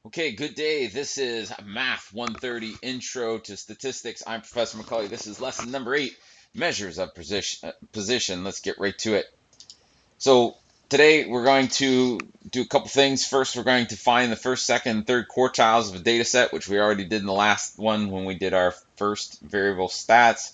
Okay, good day. This is Math 130 Intro to Statistics. I'm Professor McCauley. This is lesson number 8, Measures of Position. Let's get right to it. So today we're going to do a couple things. First, we're going to find the first, second, and third quartiles of a data set, which we already did in the last one when we did our first variable stats.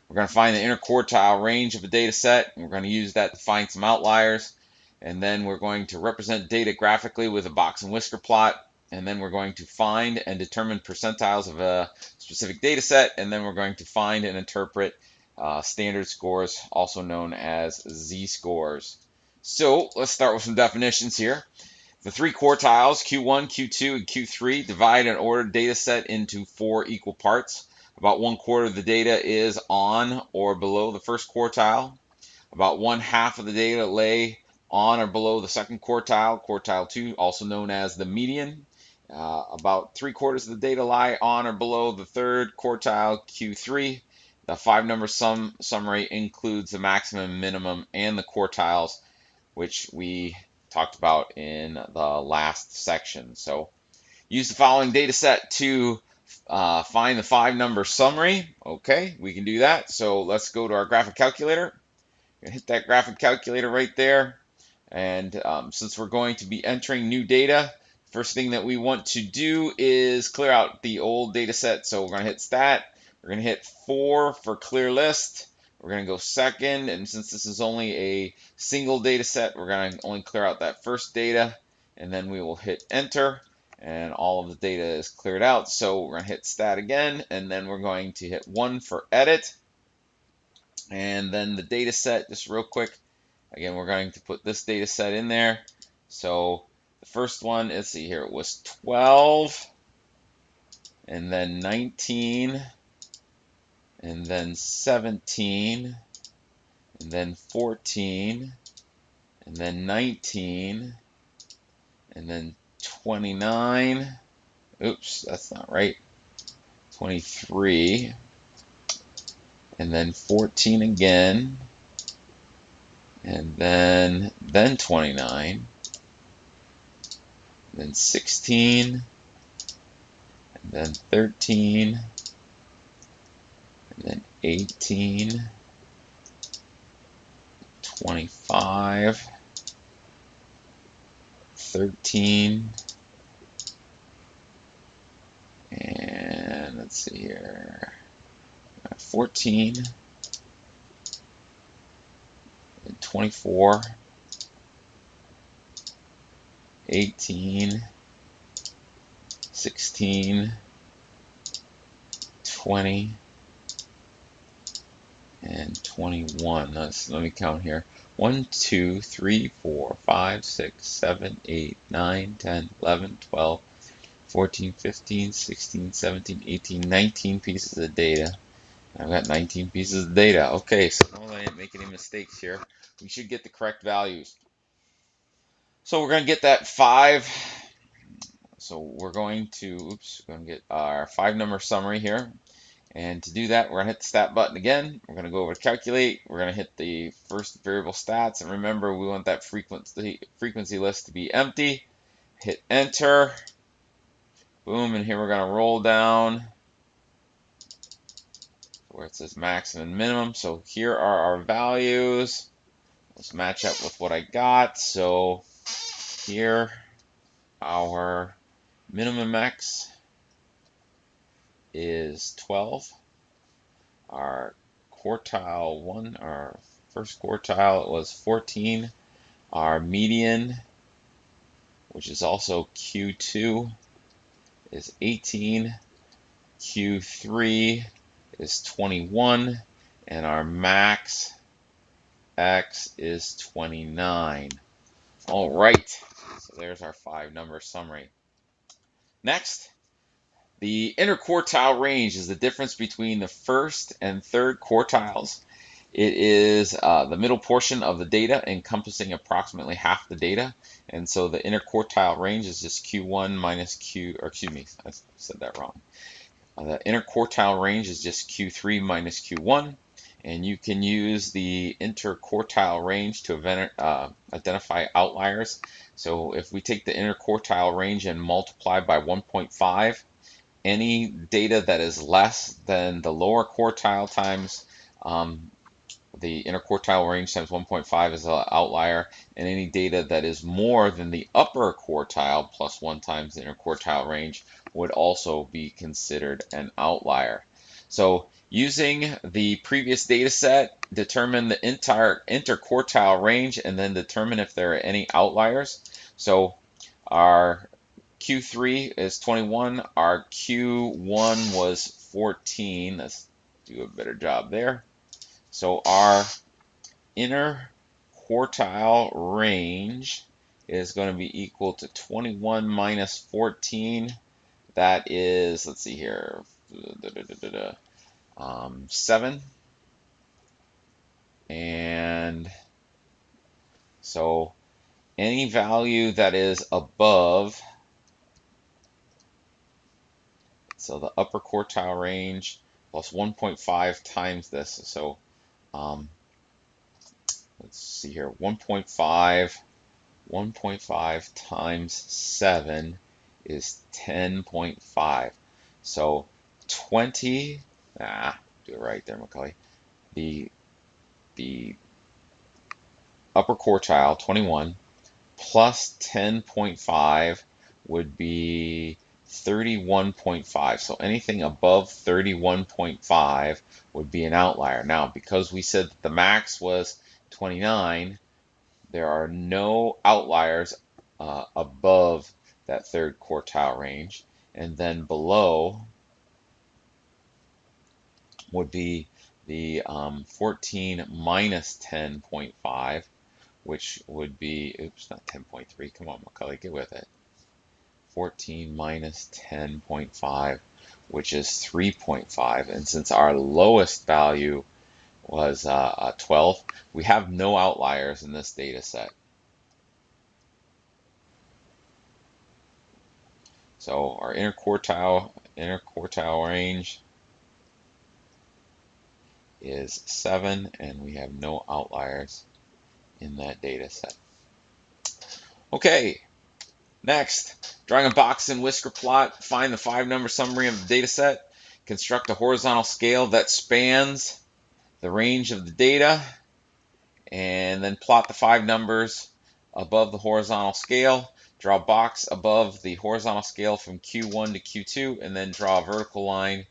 We're going to find the interquartile range of a data set, and we're going to use that to find some outliers. And then we're going to represent data graphically with a box and whisker plot. And then we're going to find and determine percentiles of a specific data set. And then we're going to find and interpret standard scores, also known as Z-scores. So let's start with some definitions here. The three quartiles, Q1, Q2, and Q3, divide an ordered data set into 4 equal parts. About 1/4 of the data is on or below the first quartile. About 1/2 of the data lay on or below the second quartile, quartile 2, also known as the median. About 3/4 of the data lie on or below the third quartile, Q3. The 5-number summary includes the maximum, minimum, and the quartiles, which we talked about in the last section. So use the following data set to find the 5-number summary. Okay, we can do that. So let's go to our graphic calculator. Hit that graphic calculator right there. And since we're going to be entering new data, first thing that we want to do is clear out the old data set. So we're going to hit stat. We're going to hit 4 for clear list. We're going to go second. And since this is only a single data set, we're going to only clear out that first data. And then we will hit enter. And all of the data is cleared out. So we're going to hit stat again. And then we're going to hit 1 for edit. And then the data set, just real quick. Again, we're going to put this data set in there. So the first one, let's see here, it was 12, and then 19, and then 17, and then 14, and then 19, and then 29. Oops, that's not right. 23, and then 14 again, and then 29, then 16, and then 13, and then 18, 25, 13, and let's see here, 14, and 24, 18, 16, 20, and 21. Let me count here. 1, 2, 3, 4, 5, 6, 7, 8, 9, 10, 11, 12, 14, 15, 16, 17, 18, 19 pieces of data. I've got 19 pieces of data. Okay, so now I didn't make any mistakes here. We should get the correct values. So we're going to get that 5. So we're going to, get our 5-number summary here. And to do that, we're going to hit the stat button again. We're going to go over to calculate. We're going to hit the first variable stats. And remember, we want that frequency list to be empty. Hit enter. Boom. And here we're going to roll down where it says max and minimum. So here are our values. Let's match up with what I got. So here, our minimum max is 12. Our quartile 1, our first quartile, it was 14. Our median, which is also Q2, is 18. Q3 is 21. And our max X is 29. All right, so there's our 5-number summary. Next, the interquartile range is the difference between the first and third quartiles. It is the middle portion of the data encompassing approximately half the data. And so the interquartile range is just Q1 minus Q, or excuse me, I said that wrong. The interquartile range is just Q3 minus Q1. And you can use the interquartile range to identify outliers. So if we take the interquartile range and multiply by 1.5, any data that is less than the lower quartile times the interquartile range times 1.5 is an outlier, and any data that is more than the upper quartile plus 1 times the interquartile range would also be considered an outlier. So using the previous data set, determine the entire interquartile range and then determine if there are any outliers. So our Q3 is 21, our Q1 was 14. Let's do a better job there. So our interquartile range is going to be equal to 21 minus 14. That is, let's see here, 7. And so any value that is above, so the upper quartile range plus 1.5 times this. So let's see here, 1.5 times 7 is 10.5. So 20, do it right there, Macaulay. The upper quartile, 21, plus 10.5 would be 31.5. So anything above 31.5 would be an outlier. Now, because we said that the max was 29, there are no outliers above that third quartile range. And then below would be the 14 minus 10.5, which would be, oops, not 10.3. Come on, Macaulay, get with it. 14 minus 10.5, which is 3.5. And since our lowest value was 12, we have no outliers in this data set. So our interquartile range is 7, and we have no outliers in that data set. Okay, next, drawing a box and whisker plot, find the 5-number summary of the data set, construct a horizontal scale that spans the range of the data, and then plot the 5 numbers above the horizontal scale. Draw a box above the horizontal scale from Q1 to Q2, and then draw a vertical line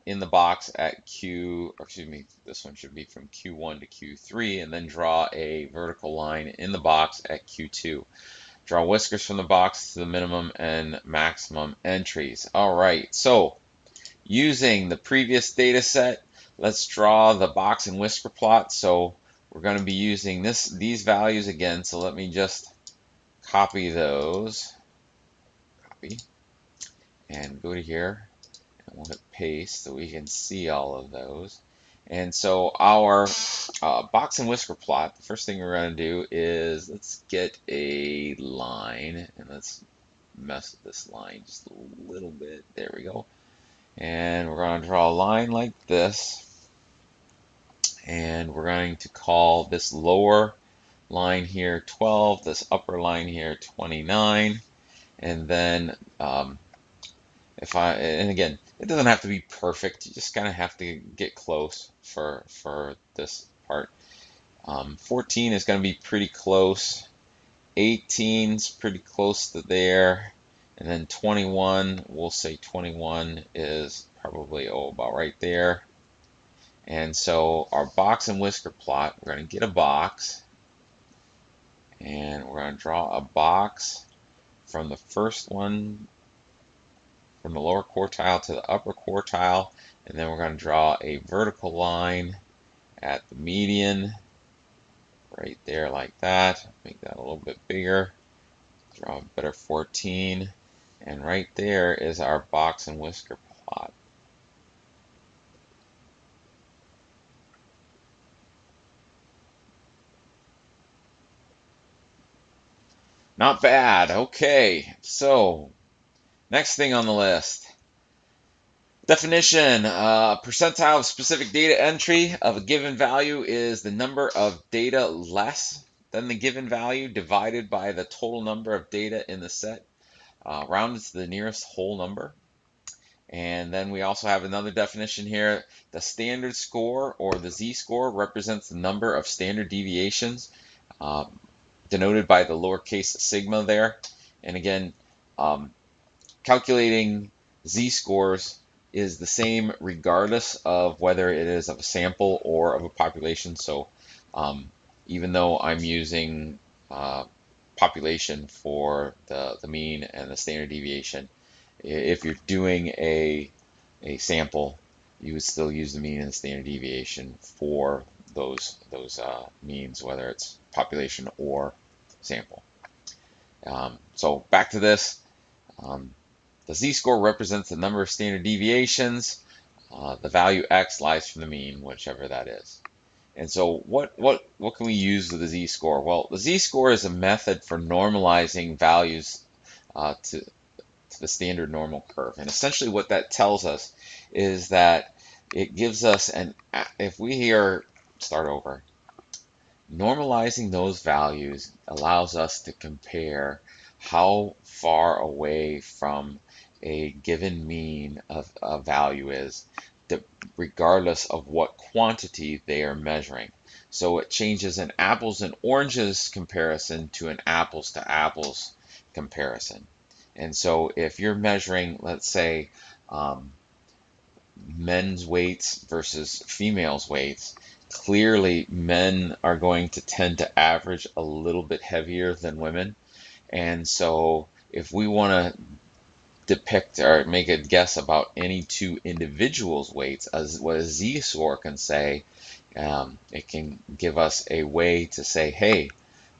in the box at this one should be from Q1 to Q3, and then draw a vertical line in the box at Q2. Draw whiskers from the box to the minimum and maximum entries. All right, so using the previous data set, let's draw the box and whisker plot. So we're going to be using these values again. So let me just copy those. Copy. And go to here. And we'll hit paste so we can see all of those. And so our box and whisker plot, the first thing we're going to do is let's get a line. And let's mess with this line just a little bit. There we go. And we're going to draw a line like this. And we're going to call this lower line here 12, this upper line here 29, and then and again, it doesn't have to be perfect. You just kind of have to get close for this part. 14 is going to be pretty close. 18 is pretty close to there, and then 21, we'll say 21 is probably about right there. And so our box and whisker plot, we're going to get a box, and we're going to draw a box from the first one, from the lower quartile to the upper quartile, and then we're going to draw a vertical line at the median, right there like that. Make that a little bit bigger. Draw a better 14, and right there is our box and whisker plot. Not bad. Okay, so next thing on the list, Definition, percentile of specific data entry of a given value is the number of data less than the given value divided by the total number of data in the set, rounded to the nearest whole number. And then we also have another definition here. The standard score, or the Z-score, represents the number of standard deviations, denoted by the lowercase sigma there. And again, calculating Z-scores is the same regardless of whether it is of a sample or of a population. So even though I'm using population for the mean and the standard deviation, if you're doing a sample, you would still use the mean and the standard deviation for those means, whether it's population or sample. So back to this. The Z-score represents the number of standard deviations. The value x lies from the mean, whichever that is. And so what can we use with the Z-score? Well, the Z-score is a method for normalizing values to the standard normal curve. And essentially what that tells us is that it gives us if we here start over, normalizing those values allows us to compare how far away from a given mean of a value is, regardless of what quantity they are measuring. So it changes an apples and oranges comparison to an apples to apples comparison. And so if you're measuring, let's say, men's weights versus females' weights, clearly men are going to tend to average a little bit heavier than women. And so if we want to depict or make a guess about any two individuals' weights, as what a Z-score can say, it can give us a way to say, hey,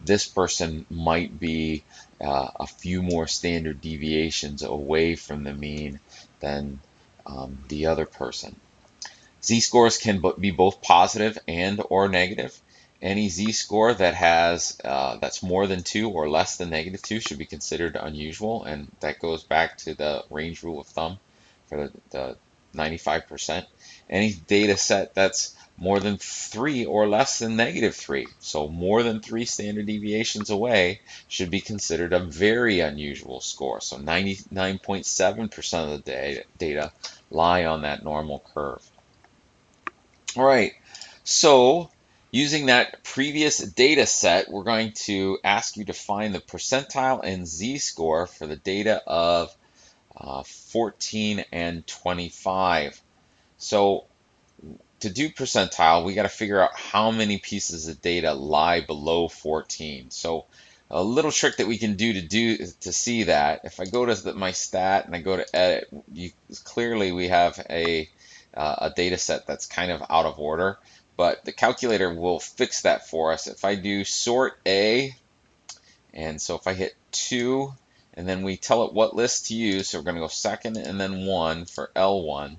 this person might be a few more standard deviations away from the mean than the other person. Z-scores can be both positive and or negative. Any Z-score that has that's more than 2 or less than -2 should be considered unusual, and that goes back to the range rule of thumb for the 95%. Any data set that's more than 3 or less than -3, so more than 3 standard deviations away, should be considered a very unusual score. So 99.7% of the data lie on that normal curve. All right, so using that previous data set, we're going to ask you to find the percentile and Z-score for the data of 14 and 25. So to do percentile, we got to figure out how many pieces of data lie below 14. So a little trick that we can do to see that, if I go to my stat and I go to edit, clearly we have a data set that's kind of out of order, but the calculator will fix that for us. If I do sort A, and so if I hit 2, and then we tell it what list to use, so we're going to go second and then 1 for L1,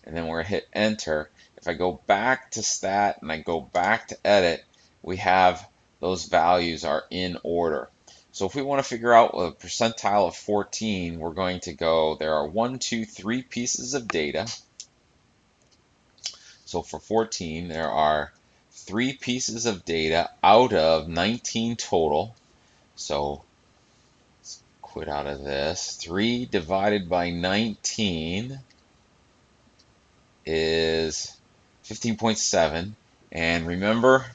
and then we're going to hit enter. If I go back to stat and I go back to edit, we have those values are in order. So if we want to figure out a percentile of 14, we're going to go, there are 1, 2, 3 pieces of data. So for 14, there are 3 pieces of data out of 19 total. So let's quit out of this. 3 divided by 19 is 15.7. And remember,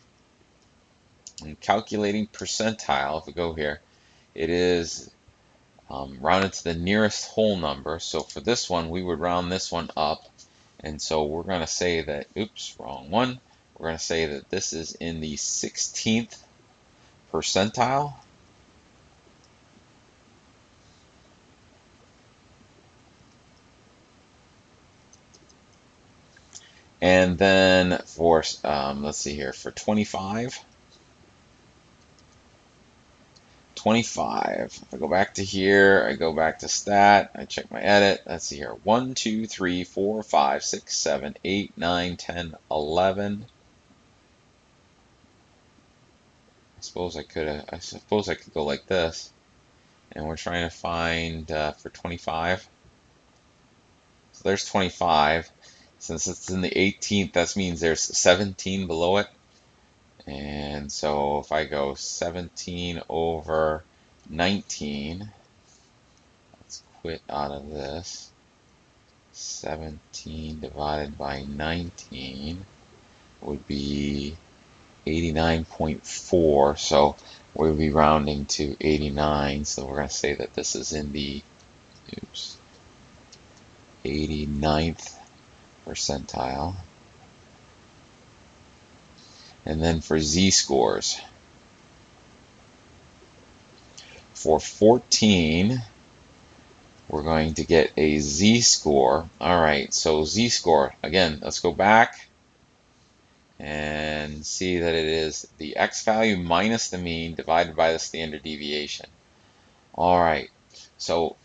in calculating percentile, if we go here, it is rounded to the nearest whole number. So for this one, we would round this one up. And so we're going to say that, oops, wrong one. We're going to say that this is in the 16th percentile. And then for, let's see here, for 25, if I go back to here, I go back to stat, I check my edit, let's see here, 1, 2, 3, 4, 5, 6, 7, 8, 9, 10, 11. I suppose I could go like this, and we're trying to find for 25. So there's 25. Since it's in the 18th, that means there's 17 below it. And so if I go 17 over 19, let's quit out of this. 17 divided by 19 would be 89.4. So we'll be rounding to 89. So we're going to say that this is in the 89th percentile. And then for Z-scores, for 14, we're going to get a Z-score. All right, so Z-score, again, let's go back and see that it is the X value minus the mean divided by the standard deviation. All right, so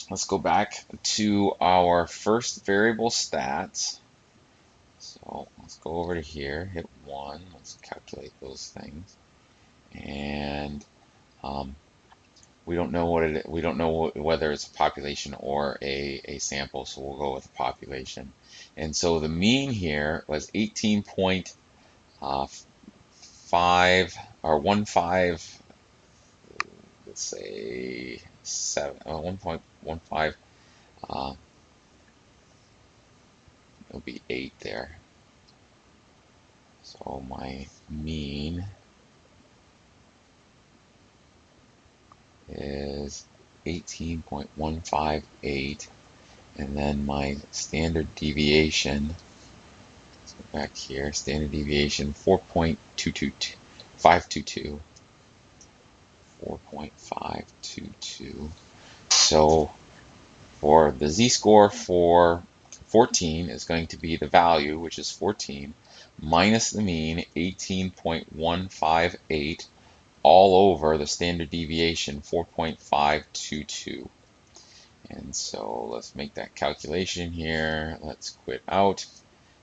let's go back to our first variable stats. So let's go over to here, hit 1. Let's calculate those things, and we don't know whether it's a population or a sample, so we'll go with a population. And so the mean here was 18.5 or 15. Let's say 1.15. It'll be 8 there. So my mean is 18.158, and then my standard deviation, let's go back here, standard deviation 4.522. 4.522. So for the z-score for 14 is going to be the value, which is 14, minus the mean, 18.158, all over the standard deviation, 4.522. And so let's make that calculation here. Let's quit out.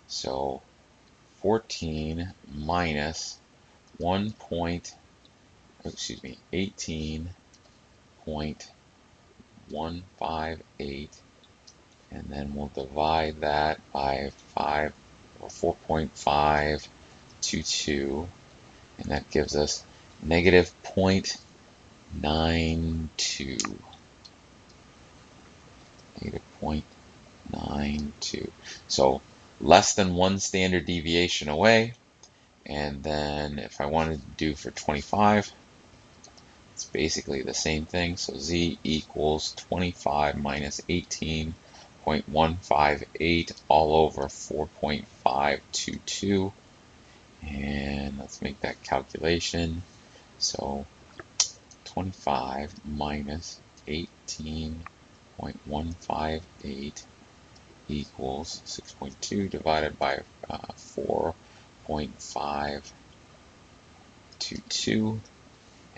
So 14 minus 18.158, and then we'll divide that by 5 or 4.522, and that gives us negative 0.92. Negative 0.92. So less than 1 standard deviation away. And then if I wanted to do for 25, it's basically the same thing. So z equals 25 minus 18.158 all over 4.522. And let's make that calculation. So 25 minus 18.158 equals 6.2 divided by 4.522,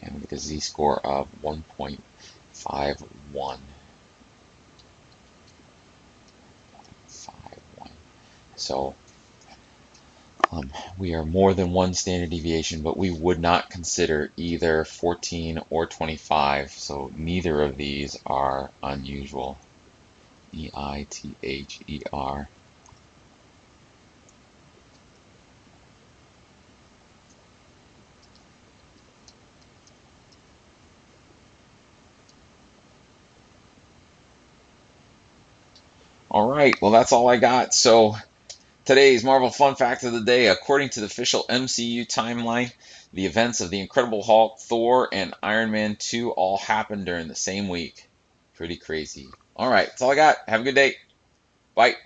and we get a z-score of 1.51. So we are more than 1 standard deviation, but we would not consider either 14 or 25, so neither of these are unusual. EITHER. All right, well, that's all I got. So today's Marvel Fun Fact of the Day: according to the official MCU timeline, the events of The Incredible Hulk, Thor, and Iron Man 2 all happened during the same week. Pretty crazy. All right, that's all I got. Have a good day. Bye.